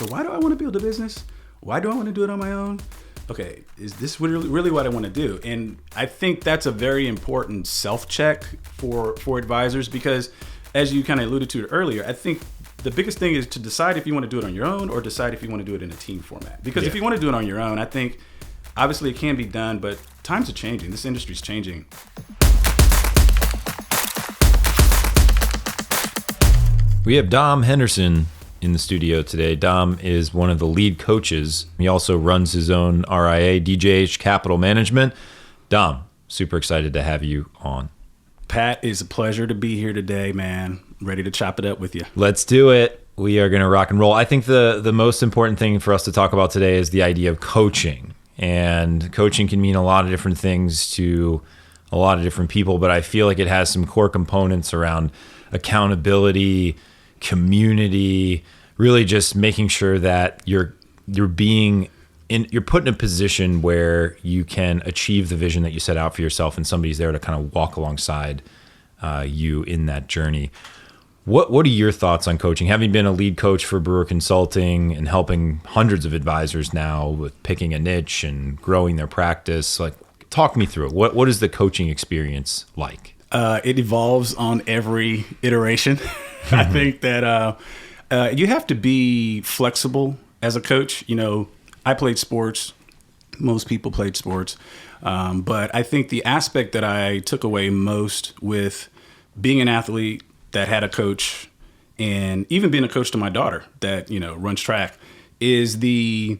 So why do I want to build a business? Why do I want to do it on my own? Okay, is this really what I want to do? And I think that's a very important self-check for advisors, because as you kind of alluded to earlier, I think the biggest thing is to decide if you want to do it on your own or decide if you want to do it in a team format. Because if you want to do it on your own, I think obviously it can be done, but times are changing. This industry's changing. We have Dom Henderson in the studio today. Dom is one of the lead coaches. He also runs his own RIA, DJH Capital Management. Dom, super excited to have you on. Pat, it's a pleasure to be here today, man. Ready to chop it up with you. Let's do it. We are going to rock and roll. I think the most important thing for us to talk about today is the idea of coaching. And coaching can mean a lot of different things to a lot of different people, but I feel like it has some core components around accountability, community, really just making sure that you're put in a position where you can achieve the vision that you set out for yourself, and somebody's there to kind of walk alongside you in that journey. What are your thoughts on coaching? Having been a lead coach for Brewer Consulting and helping hundreds of advisors now with picking a niche and growing their practice, like, talk me through it. What is the coaching experience like? It evolves on every iteration. I think that you have to be flexible as a coach. You know, I played sports. Most people played sports. But I think the aspect that I took away most with being an athlete that had a coach, and even being a coach to my daughter that, runs track, is the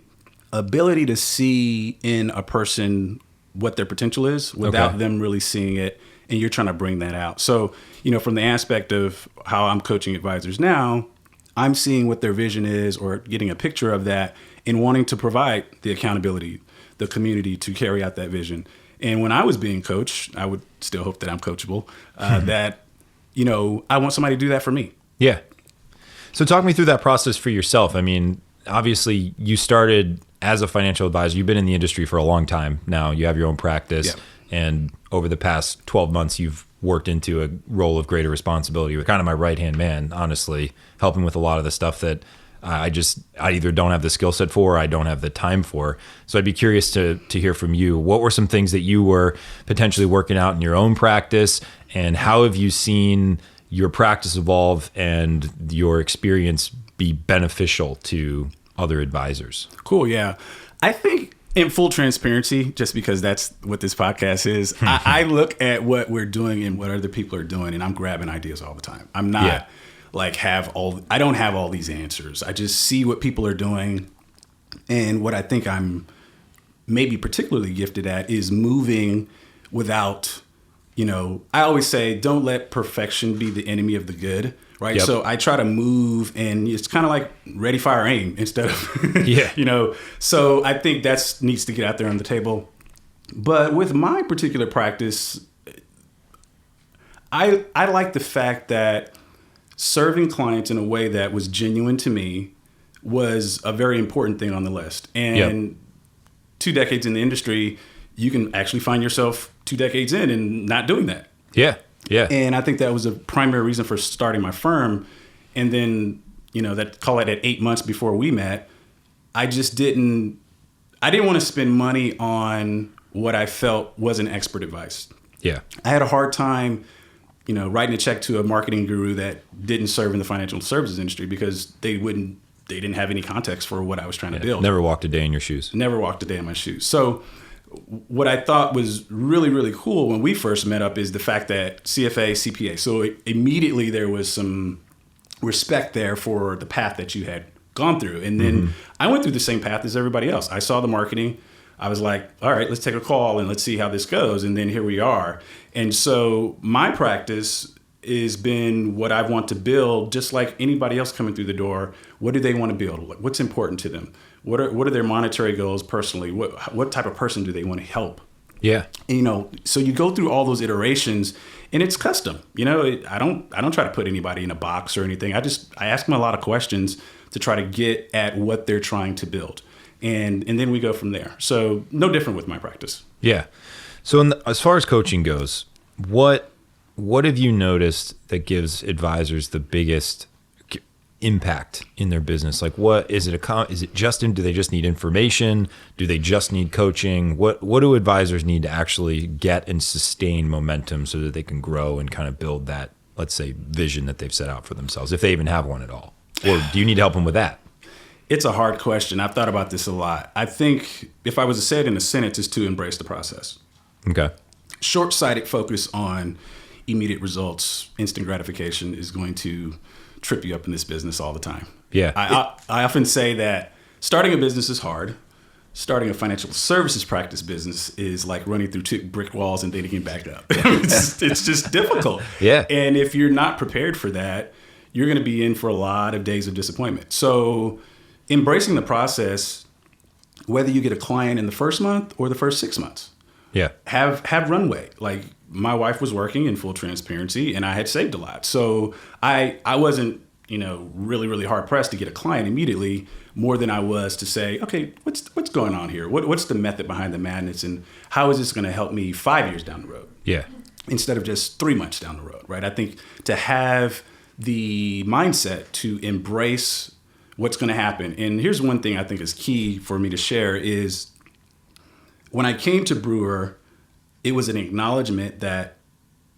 ability to see in a person what their potential is without them really seeing it. And you're trying to bring that out. So, from the aspect of how I'm coaching advisors now, I'm seeing what their vision is, or getting a picture of that, and wanting to provide the accountability, the community to carry out that vision. And when I was being coached, I would still hope that I'm coachable, that, I want somebody to do that for me. Yeah. So talk me through that process for yourself. I mean, obviously you started as a financial advisor. You've been in the industry for a long time now. You have your own practice. Yeah. And over the past 12 months, you've worked into a role of greater responsibility. You're kind of my right-hand man, honestly, helping with a lot of the stuff that I either don't have the skill set for, or I don't have the time for. So I'd be curious to hear from you. What were some things that you were potentially working out in your own practice, and how have you seen your practice evolve and your experience be beneficial to other advisors? Cool, yeah. I think, in full transparency, just because that's what this podcast is, I look at what we're doing and what other people are doing, and I'm grabbing ideas all the time. I'm not I don't have all these answers. I just see what people are doing, and what I think I'm maybe particularly gifted at is moving without, I always say, don't let perfection be the enemy of the good. Right. Yep. So I try to move, and it's kind of like ready, fire, aim instead of, so I think that needs to get out there on the table. But with my particular practice, I like the fact that serving clients in a way that was genuine to me was a very important thing on the list. And 2 decades in the industry, you can actually find yourself 2 decades in and not doing that. Yeah. Yeah. And I think that was a primary reason for starting my firm. And then, call it at 8 months before we met, I didn't want to spend money on what I felt wasn't expert advice. Yeah. I had a hard time, writing a check to a marketing guru that didn't serve in the financial services industry, because they didn't have any context for what I was trying to build. Never walked a day in your shoes. Never walked a day in my shoes. So what I thought was really, really cool when we first met up is the fact that CFA, CPA. So immediately there was some respect there for the path that you had gone through. And then I went through the same path as everybody else. I saw the marketing. I was like, all right, let's take a call and let's see how this goes. And then here we are. And so my practice has been what I want to build, just like anybody else coming through the door. What do they want to build? What's important to them? What are their monetary goals personally? What type of person do they want to help? Yeah. And, so you go through all those iterations, and it's custom. I don't try to put anybody in a box or anything. I ask them a lot of questions to try to get at what they're trying to build. And then we go from there. So no different with my practice. Yeah. So as far as coaching goes, what have you noticed that gives advisors the biggest impact in their business? Like, what is it? Is it do they just need information? Do they just need coaching? What do advisors need to actually get and sustain momentum so that they can grow and kind of build that, let's say, vision that they've set out for themselves, if they even have one at all? Or do you need to help them with that? It's a hard question. I've thought about this a lot. I think if I was to say it in a sentence, is to embrace the process. Okay. Short-sighted focus on immediate results, instant gratification is going to trip you up in this business all the time. Yeah. I often say that starting a business is hard. Starting a financial services practice business is like running through 2 brick walls and then getting back up. It's just difficult. Yeah. And if you're not prepared for that, you're going to be in for a lot of days of disappointment. So embracing the process, whether you get a client in the first month or the first 6 months, have runway. Like, my wife was working in full transparency, and I had saved a lot. So I wasn't, really, really hard pressed to get a client immediately, more than I was to say, okay, what's going on here? What's the method behind the madness, and how is this going to help me 5 years down the road? Yeah. Instead of just 3 months down the road, right? I think to have the mindset to embrace what's going to happen. And here's one thing I think is key for me to share is when I came to Brewer, it was an acknowledgement that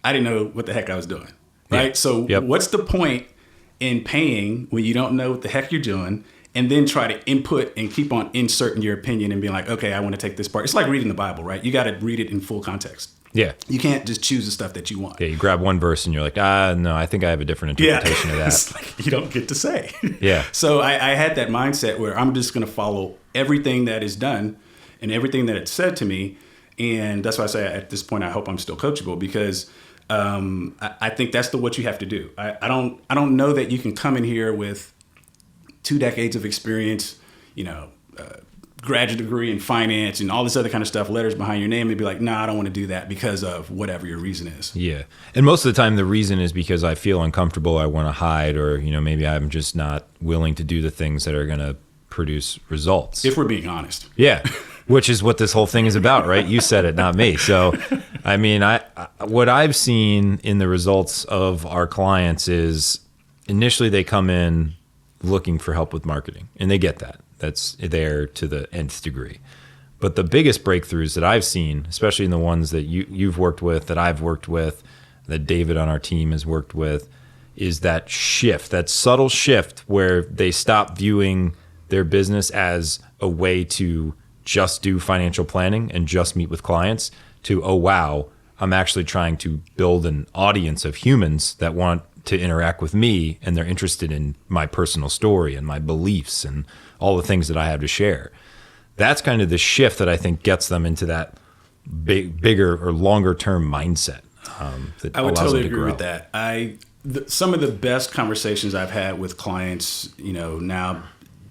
I didn't know what the heck I was doing, right? Yeah. So what's the point in paying when you don't know what the heck you're doing, and then try to input and keep on inserting your opinion and being like, okay, I want to take this part. It's like reading the Bible, right? You got to read it in full context. Yeah. You can't just choose the stuff that you want. Yeah, you grab one verse and you're like, no, I think I have a different interpretation of that. It's like you don't get to say. Yeah. So I had that mindset where I'm just going to follow everything that is done and everything that it's said to me. And that's why I say at this point, I hope I'm still coachable, because I think that's what you have to do. I don't know that you can come in here with 2 decades of experience, graduate degree in finance and all this other kind of stuff, letters behind your name, and be like, I don't want to do that because of whatever your reason is. Yeah. And most of the time the reason is because I feel uncomfortable, I want to hide, or, maybe I'm just not willing to do the things that are going to produce results. If we're being honest. Yeah. Which is what this whole thing is about, right? You said it, not me. So, I mean, what I've seen in the results of our clients is initially they come in looking for help with marketing, and they get that. That's there to the nth degree. But the biggest breakthroughs that I've seen, especially in the ones that you've worked with, that I've worked with, that David on our team has worked with, is that shift, that subtle shift where they stop viewing their business as a way to just do financial planning and just meet with clients to, oh, wow, I'm actually trying to build an audience of humans that want to interact with me, and they're interested in my personal story and my beliefs and all the things that I have to share. That's kind of the shift that I think gets them into that bigger or longer term mindset. That I would allows totally them to agree grow. with that. Some of the best conversations I've had with clients, now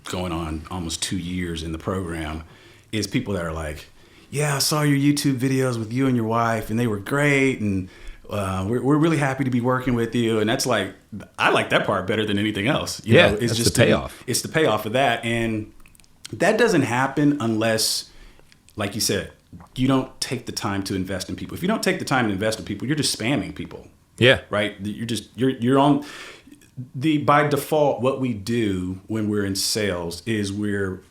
going on almost 2 years in the program, is people that are like, yeah, I saw your YouTube videos with you and your wife, and they were great, and we're really happy to be working with you. And that's like, I like that part better than anything else. It's just the payoff. It's the payoff of that. And that doesn't happen unless, like you said, you don't take the time to invest in people. If you don't take the time to invest in people, you're just spamming people. Yeah. Right? You're on by default, what we do when we're in sales is we're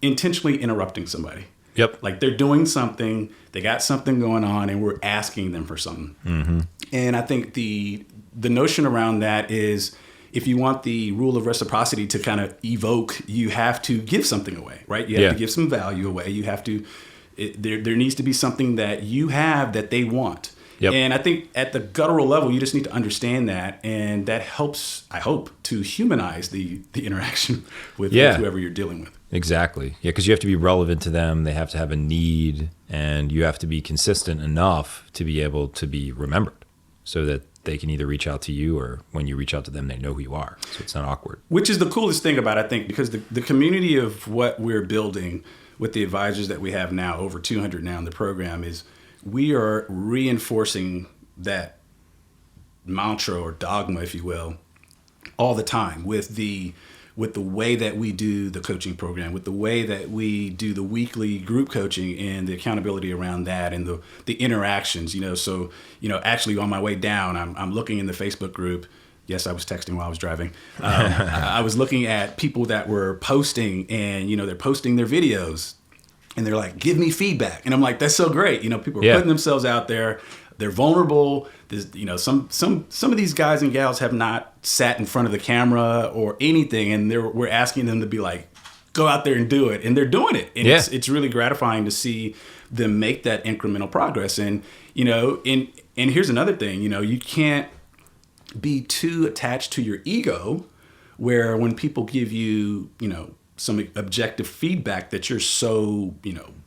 intentionally interrupting somebody. Yep. Like they're doing something, they got something going on, and we're asking them for something. Mm-hmm. And I think the notion around that is, if you want the rule of reciprocity to kind of evoke, you have to give something away, right? You have to give some value away. You have to, there needs to be something that you have that they want. Yep. And I think at the guttural level, you just need to understand that. And that helps, I hope, to humanize the interaction with whoever you're dealing with. Exactly. Yeah, because you have to be relevant to them. They have to have a need, and you have to be consistent enough to be able to be remembered so that they can either reach out to you, or when you reach out to them, they know who you are. So it's not awkward. Which is the coolest thing about it, I think, because the community of what we're building with the advisors that we have now, over 200 now in the program, is we are reinforcing that mantra or dogma, if you will, all the time with the way that we do the coaching program, with the way that we do the weekly group coaching and the accountability around that, and the interactions, So, actually on my way down, I'm looking in the Facebook group. Yes, I was texting while I was driving. I was looking at people that were posting, and they're posting their videos, and they're like, "Give me feedback," and I'm like, "That's so great." People are putting themselves out there. They're vulnerable. Some of these guys and gals have not sat in front of the camera or anything, and we're asking them to be like, "Go out there and do it," and they're doing it. And it's really gratifying to see them make that incremental progress. And and here's another thing. You can't be too attached to your ego, where when people give you, some objective feedback, that you're so,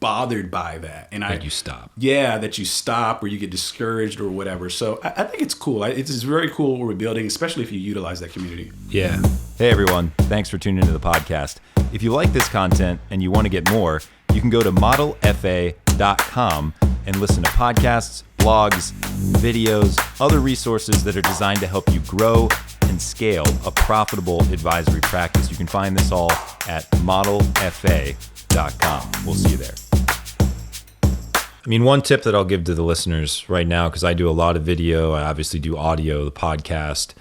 bothered by that. And that you stop. Yeah, that you stop, or you get discouraged or whatever. So I think it's cool. It's very cool what we're building, especially if you utilize that community. Yeah. Hey, everyone. Thanks for tuning into the podcast. If you like this content and you want to get more, you can go to modelfa.com and listen to podcasts, blogs, videos, other resources that are designed to help you grow and scale a profitable advisory practice. You can find this all at modelfa.com. We'll see you there. I mean, one tip that I'll give to the listeners right now, because I do a lot of video, I obviously do audio, the podcast.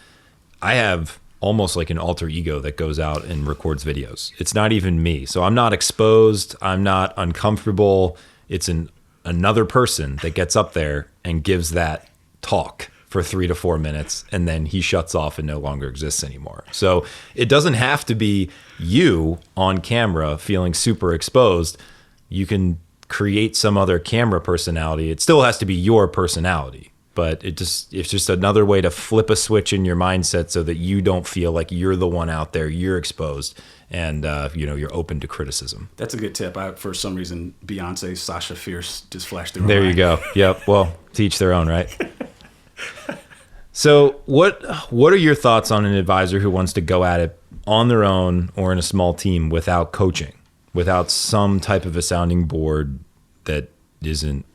I have almost like an alter ego that goes out and records videos. It's not even me. So I'm not exposed. I'm not uncomfortable. It's another person that gets up there and gives that talk for 3 to 4 minutes, and then he shuts off and no longer exists anymore. So it doesn't have to be you on camera feeling super exposed. You can create some other camera personality. It still has to be your personality, but it's just another way to flip a switch in your mindset so that you don't feel like you're the one out there, you're exposed, and you're open to criticism. That's a good tip. For some reason, Beyonce, Sasha Fierce just flashed through my There mind. you go. Yep. Well, to each their own, right? So what are your thoughts on an advisor who wants to go at it on their own or in a small team without coaching, without some type of a sounding board that isn't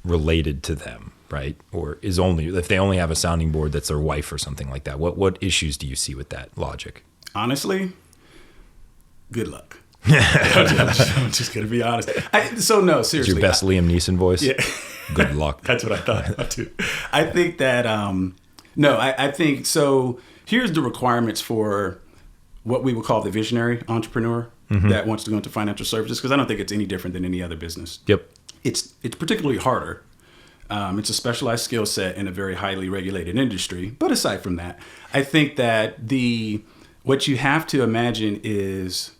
related to them, right? Or if they only have a sounding board that's their wife or something like that? What issues do you see with that logic? Honestly, good luck. I'm just going to be honest. No, seriously. It's your best Liam Neeson voice? Yeah. Good luck. That's what I thought too. I think that, I think, so here's the requirements for what we would call the visionary entrepreneur that wants to go into financial services, because I don't think it's any different than any other business. Yep. It's particularly harder. It's a specialized skill set in a very highly regulated industry. But aside from that, I think that what you have to imagine is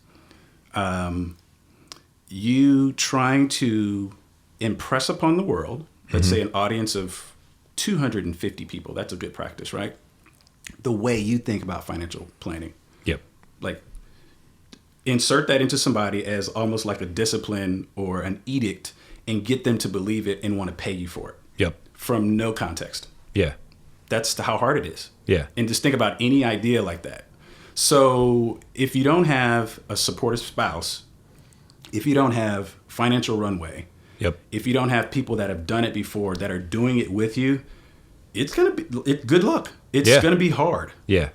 you trying to impress upon the world, let's say an audience of 250 people. That's a good practice, right? The way you think about financial planning. Yep. Like, insert that into somebody as almost like a discipline or an edict, and get them to believe it and want to pay you for it. Yep. From no context. Yeah. That's how hard it is. Yeah. And just think about any idea like that. So if you don't have a supportive spouse, if you don't have financial runway, Yep. if you don't have people that have done it before that are doing it with you, it's going to be good luck. It's going to be hard. Yeah.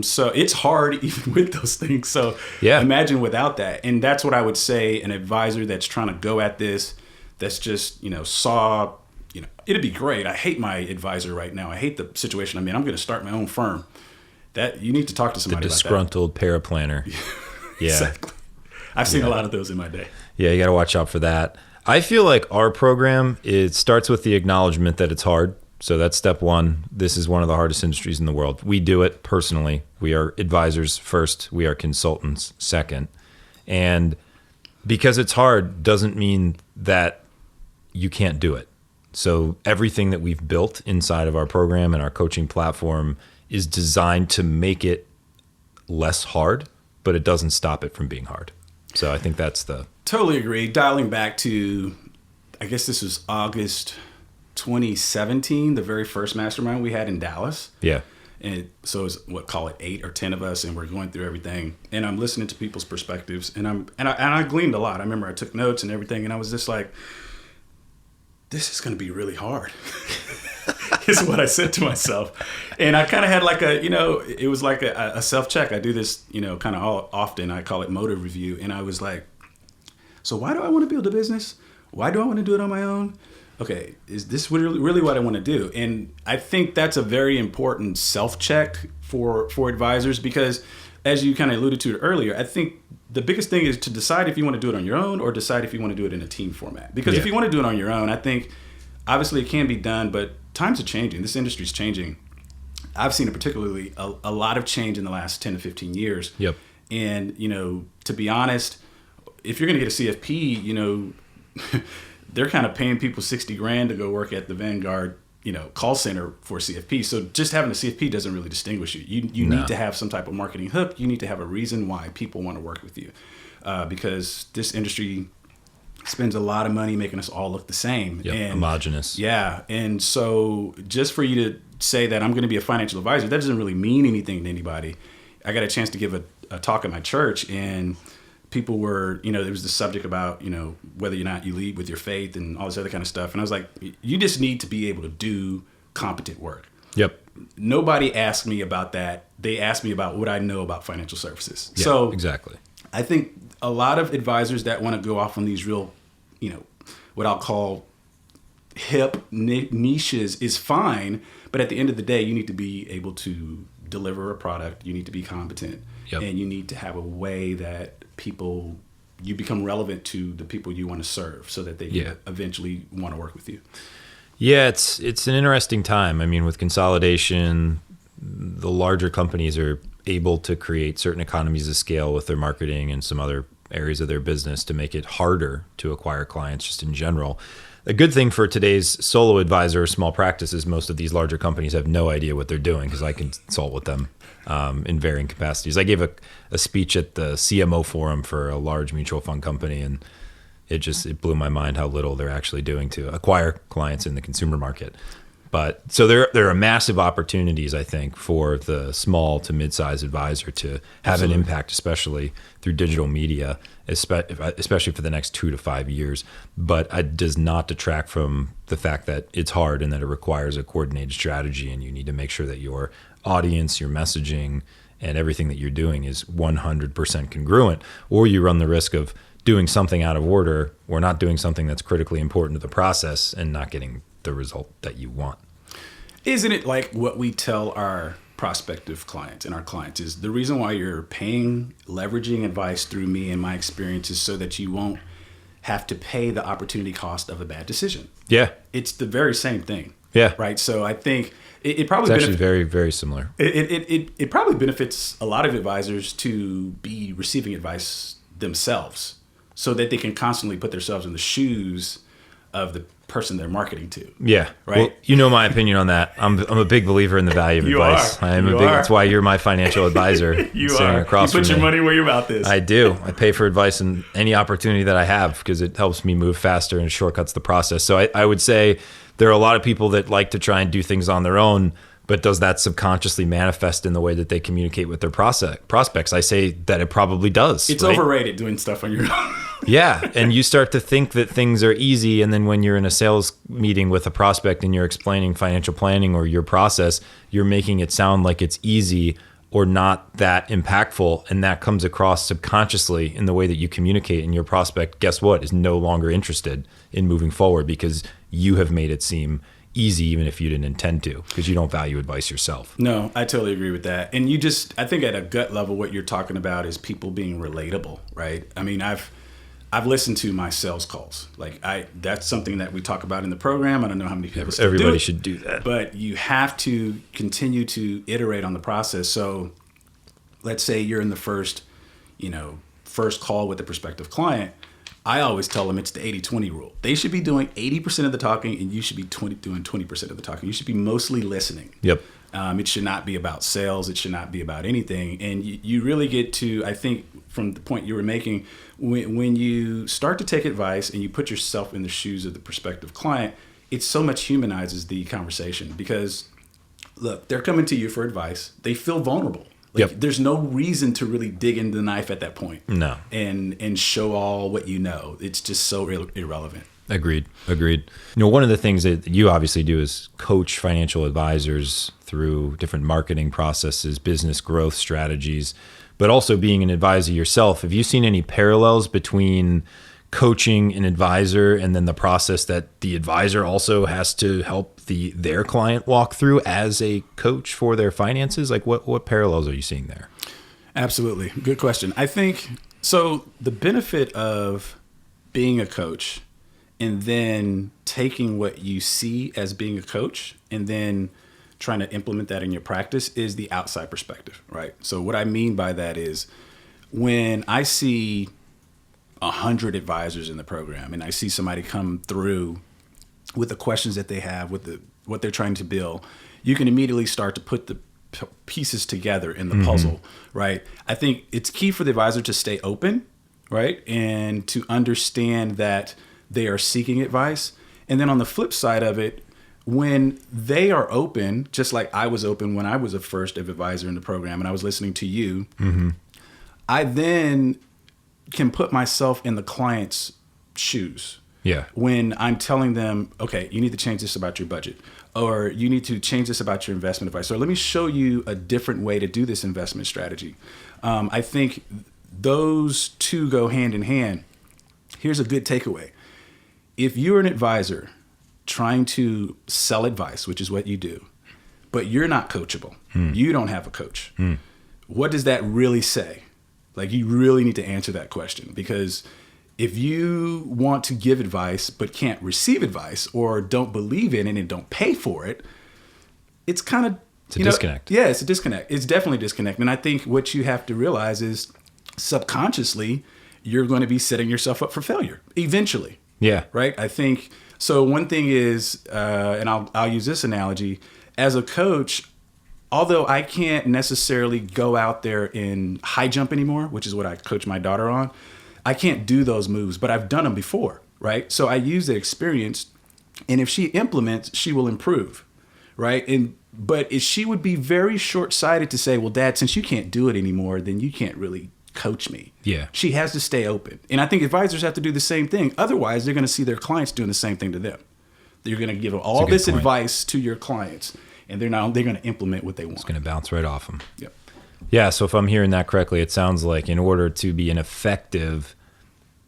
So it's hard even with those things. So imagine without that. And that's what I would say, an advisor that's trying to go at this, that's just, it'd be great. I hate my advisor right now. I hate the situation I'm in. I'm going to start my own firm. That you need to talk to somebody The about that. disgruntled paraplanner. Yeah. Exactly. I've seen a lot of those in my day. Yeah, you got to watch out for that. I feel like our program, it starts with the acknowledgement that it's hard. So that's step one. This is one of the hardest industries in the world. We do it personally. We are advisors first. We are consultants second. And because it's hard doesn't mean that you can't do it. So everything that we've built inside of our program and our coaching platform is designed to make it less hard, but it doesn't stop it from being hard. So I think that's the... Totally agree. Dialing back to, I guess this was August 2017, the very first mastermind we had in Dallas. Yeah. And so it's call it 8 or 10 of us, and we're going through everything. And I'm listening to people's perspectives, and I gleaned a lot. I remember I took notes and everything, and I was just like, this is going to be really hard. Is what I said to myself. And I kind of had like it was like a self-check. I do this, kind of often. I call it motive review. And I was like, so why do I want to build a business? Why do I want to do it on my own? okay, is this really what I want to do? And I think that's a very important self-check for advisors, because as you kind of alluded to earlier, I think the biggest thing is to decide if you want to do it on your own or decide if you want to do it in a team format. Because if you want to do it on your own, I think obviously it can be done, but times are changing. This industry is changing. I've seen it particularly a lot of change in the last 10 to 15 years. Yep. And, to be honest, if you're going to get a CFP, they're kind of paying people $60,000 to go work at the Vanguard, call center for CFP. So just having a CFP doesn't really distinguish you. You need to have some type of marketing hook. You need to have a reason why people want to work with you, because this industry spends a lot of money making us all look the same. Yep, and homogenous. Yeah. And so just for you to say that I'm going to be a financial advisor, that doesn't really mean anything to anybody. I got a chance to give a talk at my church, and people were, there was the subject about, whether or not you lead with your faith and all this other kind of stuff. And I was like, you just need to be able to do competent work. Yep. Nobody asked me about that. They asked me about what I know about financial services. Yeah, so exactly. I think a lot of advisors that want to go off on these real, what I'll call hip niches is fine. But at the end of the day, you need to be able to deliver a product. You need to be competent. Yep. And you need to have a way that you become relevant to the people you want to serve, so that they can eventually want to work with you. Yeah, it's an interesting time. I mean, with consolidation, the larger companies are able to create certain economies of scale with their marketing and some other areas of their business to make it harder to acquire clients just in general. A good thing for today's solo advisor or small practices, most of these larger companies have no idea what they're doing, because I consult with them in varying capacities. I gave a speech at the CMO forum for a large mutual fund company, and it blew my mind how little they're actually doing to acquire clients in the consumer market. But so there are massive opportunities, I think, for the small to mid-sized advisor to have an impact, especially through digital media, especially for the next 2 to 5 years. But it does not detract from the fact that it's hard and that it requires a coordinated strategy, and you need to make sure that your audience, your messaging, and everything that you're doing is 100% congruent, or you run the risk of doing something out of order or not doing something that's critically important to the process and not getting the result that you want. Isn't it like what we tell our prospective clients and our clients is the reason why you're leveraging advice through me and my experience is so that you won't have to pay the opportunity cost of a bad decision. Yeah. It's the very same thing. Yeah. Right. So I think it probably it's actually very, very similar. It probably benefits a lot of advisors to be receiving advice themselves, so that they can constantly put themselves in the shoes of the person they're marketing to. Yeah. Right. Well, my opinion on that. I'm a big believer in the value of advice. That's why you're my financial advisor. You put your money where your mouth is. I do. I pay for advice in any opportunity that I have, because it helps me move faster and shortcuts the process. So I would say there are a lot of people that like to try and do things on their own, but does that subconsciously manifest in the way that they communicate with their prospects? I say that it probably does. It's overrated doing stuff on your own. Yeah. And you start to think that things are easy. And then when you're in a sales meeting with a prospect and you're explaining financial planning or your process, you're making it sound like it's easy or not that impactful. And that comes across subconsciously in the way that you communicate. And your prospect, guess what, is no longer interested in moving forward, because you have made it seem easy, even if you didn't intend to, because you don't value advice yourself. No, I totally agree with that. And I think at a gut level, what you're talking about is people being relatable, right? I mean, I've listened to my sales calls. That's something that we talk about in the program. I don't know how many people everybody should do that. But you have to continue to iterate on the process. So let's say you're in the first call with a prospective client. I always tell them it's the 80-20 rule. They should be doing 80% of the talking, and you should be doing 20% of the talking. You should be mostly listening. Yep. It should not be about sales. It should not be about anything. And you really get to, I think, from the point you were making, when you start to take advice and you put yourself in the shoes of the prospective client, it so much humanizes the conversation. Because, look, they're coming to you for advice. They feel vulnerable. There's no reason to really dig into the knife at that point. No. And show all what you know. It's just so irrelevant. Agreed. One of the things that you obviously do is coach financial advisors through different marketing processes, business growth strategies, but also being an advisor yourself. Have you seen any parallels between coaching an advisor, and then the process that the advisor also has to help their client walk through as a coach for their finances? Like what parallels are you seeing there? Absolutely. Good question. I think so. The benefit of being a coach and then taking what you see as being a coach and then trying to implement that in your practice is the outside perspective, right? So what I mean by that is when I see 100 advisors in the program and I see somebody come through with the questions that they have, with what they're trying to build, you can immediately start to put the pieces together in the puzzle, right? I think it's key for the advisor to stay open, right? And to understand that they are seeking advice. And then on the flip side of it, when they are open, just like I was open when I was a first advisor in the program and I was listening to you, I then can put myself in the client's shoes. Yeah. When I'm telling them, okay, you need to change this about your budget, or you need to change this about your investment advice, or let me show you a different way to do this investment strategy. I think those two go hand in hand. Here's a good takeaway. If you're an advisor trying to sell advice, which is what you do, but you're not coachable, you don't have a coach, what does that really say? Like, you really need to answer that question, because if you want to give advice but can't receive advice, or don't believe in it and don't pay for it, it's kind of a disconnect. Yeah, it's a disconnect. It's definitely a disconnect. And I think what you have to realize is subconsciously you're going to be setting yourself up for failure eventually. Yeah. Right. I think so. One thing is, and I'll use this analogy as a coach. Although I can't necessarily go out there and high jump anymore, which is what I coach my daughter on, I can't do those moves, but I've done them before, right? So I use the experience, and if she implements, she will improve, right? But she would be very short-sighted to say, well, Dad, since you can't do it anymore, then you can't really coach me. Yeah. She has to stay open. And I think advisors have to do the same thing. Otherwise, they're going to see their clients doing the same thing to them. You're going to give all this advice to your clients, and they're going to implement what they want. It's going to bounce right off them. Yep. Yeah, so if I'm hearing that correctly, it sounds like in order to be an effective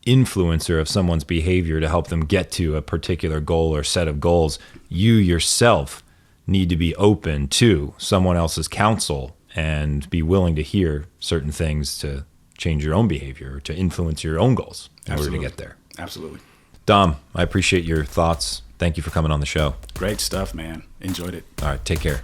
influencer of someone's behavior to help them get to a particular goal or set of goals, you yourself need to be open to someone else's counsel and be willing to hear certain things to change your own behavior, to influence your own goals in order to get there. Absolutely. Dom, I appreciate your thoughts. Thank you for coming on the show. Great stuff, man. Enjoyed it. All right, take care.